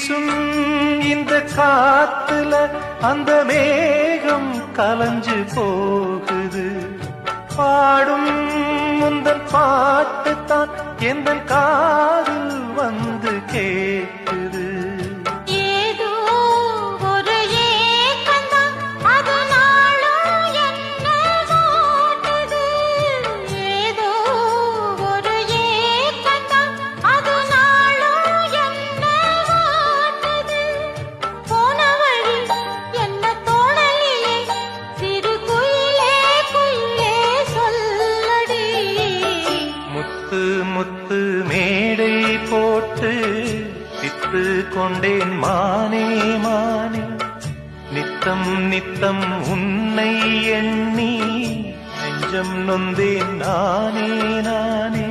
வீசும் இந்த காத்துல அந்த மேகம் கலஞ்சு போகுது. பாடும் முந்தன் பாட்டுத்தான் எந்த காதில் வந்து கேட்குது. ஏதோ ஒரு ஏக்கந்தான் அது நாளும் என்ன வாட்டுது. ஏதோ ஒரு ஏக்கந்தான் அது நாளும் என்ன வாட்டுது. போன வழி என்ன தோணலிலே சிறு குயிலே குயிலே சொல்லடி. முத்து முத்து மேடை போட்டு வித்து கொண்டேன் மானே மானே. நித்தம் நித்தம் உன்னை எண்ணி நெஞ்சம் நொந்தேன் நானே நானே.